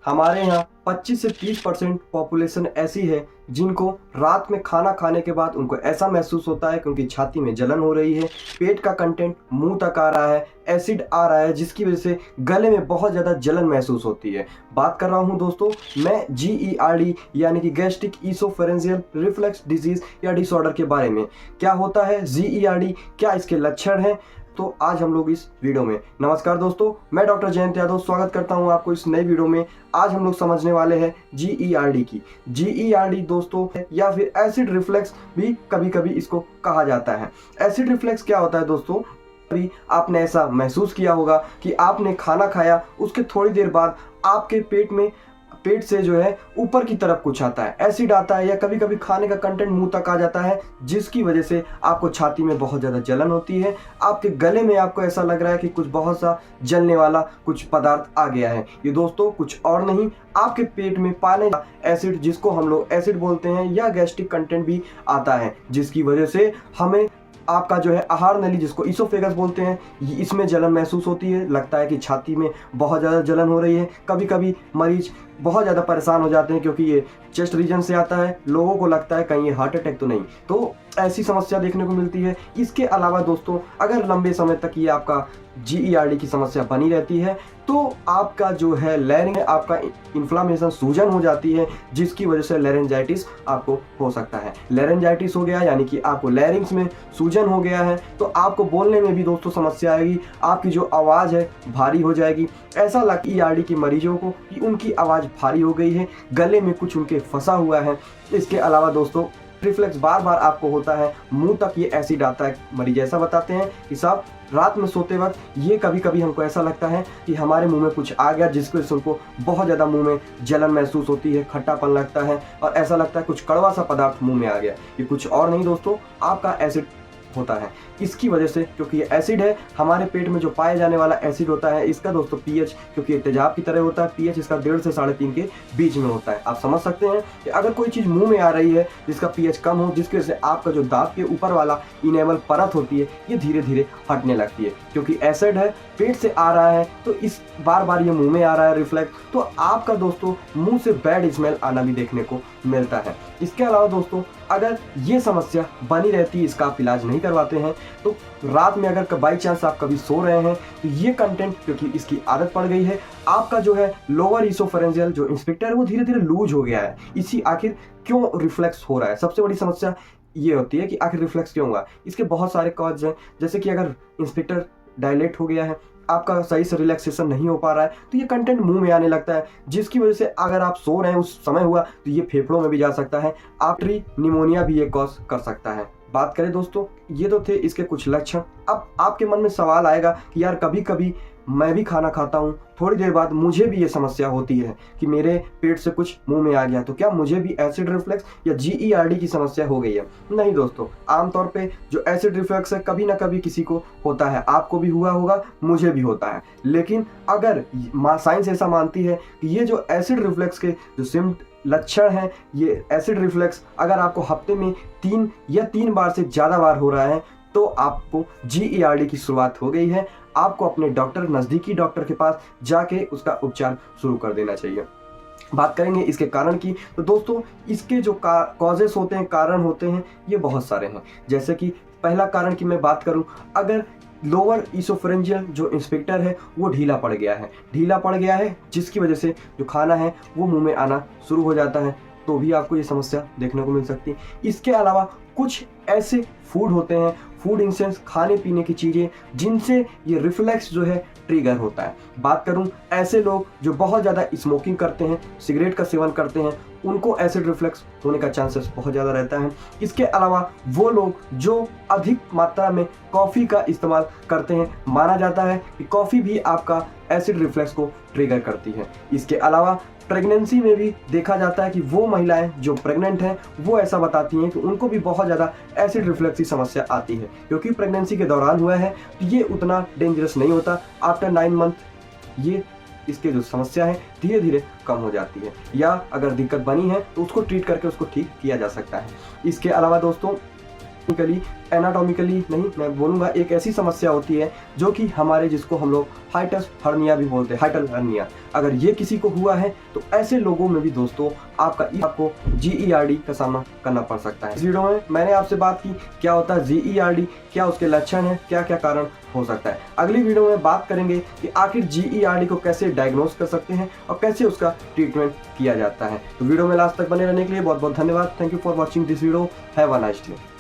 हमारे यहाँ 25 से 30% पॉपुलेशन ऐसी है जिनको रात में खाना खाने के बाद उनको ऐसा महसूस होता है क्योंकि छाती में जलन हो रही है, पेट का कंटेंट मुंह तक आ रहा है, एसिड आ रहा है, जिसकी वजह से गले में बहुत ज़्यादा जलन महसूस होती है। बात कर रहा हूँ दोस्तों मैं GERD यानी कि गैस्ट्रिक ईसोफेरेंजियल रिफ्लक्स डिजीज या डिसऑर्डर के बारे में। क्या होता है GERD, क्या इसके लक्षण हैं, तो आज हम लोग इस वीडियो में। नमस्कार दोस्तों, मैं डॉक्टर जयंत यादव स्वागत करता हूं आपको इस नई वीडियो में। आज हम लोग समझने वाले हैं GERD की। GERD दोस्तों या फिर एसिड रिफ्लेक्स भी कभी कभी इसको कहा जाता है। एसिड रिफ्लेक्स क्या होता है दोस्तों? कभी आपने ऐसा महसूस किया होगा कि आपने खाना खाया, उसके थोड़ी देर बाद आपके पेट से जो है ऊपर की तरफ कुछ आता है, एसिड आता है, या कभी कभी खाने का कंटेंट मुंह तक आ जाता है, जिसकी वजह से आपको छाती में बहुत ज़्यादा जलन होती है। आपके गले में आपको ऐसा लग रहा है कि कुछ बहुत सा जलने वाला कुछ पदार्थ आ गया है। ये दोस्तों कुछ और नहीं, आपके पेट में पाने एसिड, जिसको हम लोग एसिड बोलते हैं, या गैस्ट्रिक कंटेंट भी आता है, जिसकी वजह से हमें आपका जो है आहार नली, जिसको इसोफेगस बोलते हैं, इसमें जलन महसूस होती है। लगता है कि छाती में बहुत ज़्यादा जलन हो रही है। कभी कभी मरीज बहुत ज़्यादा परेशान हो जाते हैं क्योंकि ये चेस्ट रीजन से आता है। लोगों को लगता है कहीं ये हार्ट अटैक तो नहीं, तो ऐसी समस्या देखने को मिलती है। इसके अलावा दोस्तों अगर लंबे समय तक ये आपका GERD की समस्या बनी रहती है तो आपका जो है लैरिंग, आपका इन्फ्लामेशन, सूजन हो जाती है, जिसकी वजह से लैरेंजाइटिस आपको हो सकता है। लैरेंजाइटिस हो गया यानी कि आपको लैरिंग्स में सूजन हो गया है, तो आपको बोलने में भी दोस्तों समस्या आएगी। आपकी जो आवाज़ है भारी हो जाएगी। ऐसा लगता है ERD की मरीजों को कि उनकी आवाज़ भारी हो गई है, गले में कुछ उनके फंसा हुआ है। इसके अलावा दोस्तों रिफ्लेक्स बार बार आपको होता है, मुंह तक ये एसिड आता है। मरीज ऐसा बताते हैं कि साहब रात में सोते वक्त ये कभी कभी हमको ऐसा लगता है कि हमारे मुंह में कुछ आ गया, जिसकी वजह से उनको बहुत ज़्यादा मुंह में जलन महसूस होती है, खट्टापन लगता है और ऐसा लगता है कुछ कड़वा सा पदार्थ मुंह में आ गया। ये कुछ और नहीं दोस्तों, आपका एसिड होता है। इसकी वजह से, क्योंकि ये एसिड है, हमारे पेट में जो पाए जाने वाला एसिड होता है, इसका दोस्तों pH, क्योंकि तेजाब की तरह होता है, pH इसका 1.5 से 3.5 के बीच में होता है। आप समझ सकते हैं कि अगर कोई चीज़ मुंह में आ रही है जिसका pH कम हो, जिसकी वजह से आपका जो दांत के ऊपर वाला इनेमल परत होती है ये धीरे धीरे हटने लगती है। क्योंकि एसिड है, पेट से आ रहा है, तो इस बार बार ये मुंह में आ रहा है रिफ्लेक्स, तो आपका दोस्तों मुंह से बैड स्मेल आना भी देखने को मिलता है। इसके अलावा दोस्तों अगर ये समस्या बनी रहती है, इसका आप इलाज नहीं करवाते हैं, तो रात में अगर बाई चांस आप कभी सो रहे हैं तो ये कंटेंट, क्योंकि इसकी आदत पड़ गई है, आपका जो है लोअर ईसोफेरेंजियल जो इंस्पेक्टर है वो धीरे धीरे लूज हो गया है। इसी आखिर क्यों रिफ्लेक्स हो रहा है? सबसे बड़ी समस्या ये होती है कि आखिर रिफ्लेक्स क्यों हुआ। इसके बहुत सारे कॉज हैं, जैसे कि अगर इंस्पेक्टर डायलेट हो गया है, आपका सही से रिलैक्सेशन नहीं हो पा रहा है, तो ये कंटेंट मुंह में आने लगता है, जिसकी वजह से अगर आप सो रहे हैं उस समय हुआ तो ये फेफड़ों में भी जा सकता है। आर्टरी निमोनिया भी ये कॉज कर सकता है। बात करें दोस्तों, ये तो थे इसके कुछ लक्षण। अब आपके मन में सवाल आएगा कि यार कभी कभी मैं भी खाना खाता हूँ, थोड़ी देर बाद मुझे भी ये समस्या होती है कि मेरे पेट से कुछ मुंह में आ गया, तो क्या मुझे भी एसिड रिफ्लेक्स या GERD की समस्या हो गई है? नहीं दोस्तों, आमतौर पे जो एसिड रिफ्लेक्स है कभी ना कभी किसी को होता है। आपको भी हुआ होगा, मुझे भी होता है। लेकिन अगर साइंस ऐसा मानती है कि ये जो एसिड रिफ्लेक्स के जो लक्षण हैं, ये एसिड रिफ्लेक्स अगर आपको हफ्ते में 3 बार से ज़्यादा बार हो रहा है, तो आपको GERD की शुरुआत हो गई है। आपको अपने डॉक्टर, नज़दीकी डॉक्टर के पास जाके उसका उपचार शुरू कर देना चाहिए। बात करेंगे इसके कारण की, तो दोस्तों इसके जो कॉजेस होते हैं, कारण होते हैं, ये बहुत सारे हैं। जैसे कि पहला कारण की मैं बात करूं, अगर लोअर ईसोफेरेंजियल जो इंस्पेक्टर है वो ढीला पड़ गया है, जिसकी वजह से जो खाना है वो मुंह में आना शुरू हो जाता है, तो भी आपको ये समस्या देखने को मिल सकती है। इसके अलावा कुछ ऐसे फूड होते हैं, फूड इन सेंस खाने पीने की चीज़ें, जिनसे ये रिफ्लेक्स जो है ट्रिगर होता है। बात करूं ऐसे लोग जो बहुत ज़्यादा स्मोकिंग करते हैं, सिगरेट का सेवन करते हैं, उनको एसिड रिफ्लेक्स होने का चांसेस बहुत ज़्यादा रहता है। इसके अलावा वो लोग जो अधिक मात्रा में कॉफ़ी का इस्तेमाल करते हैं, माना जाता है कि कॉफ़ी भी आपका एसिड रिफ्लेक्स को ट्रिगर करती है। इसके अलावा प्रेगनेंसी में भी देखा जाता है कि वो महिलाएं जो प्रेग्नेंट हैं वो ऐसा बताती हैं कि उनको भी बहुत ज़्यादा एसिड रिफ्लेक्स की समस्या आती है। क्योंकि प्रेगनेंसी के दौरान हुआ है तो ये उतना डेंजरस नहीं होता। आफ्टर 9 मंथ ये इसके जो समस्या है धीरे धीरे कम हो जाती है, या अगर दिक्कत बनी है तो उसको ट्रीट करके उसको ठीक किया जा सकता है। इसके अलावा दोस्तों एनाटॉमिकली नहीं, मैं बोलूँगा एक ऐसी समस्या होती है जो कि हमारे, जिसको हम लोग हाइटस हर्निया भी बोलते हैं, हाइटल हर्निया। अगर ये किसी को हुआ है तो ऐसे लोगों में भी दोस्तों आपको GERD का सामना करना पड़ सकता है। इस वीडियो में मैंने आपसे बात की क्या होता है GERD, क्या उसके लक्षण है, क्या क्या कारण हो सकता है। अगली वीडियो में बात करेंगे कि आखिर GERD को कैसे डायग्नोस कर सकते हैं और कैसे उसका ट्रीटमेंट किया जाता है। तो वीडियो में लास्ट तक बने रहने के लिए बहुत बहुत धन्यवाद। Thank you for watching this video. Have a nice day.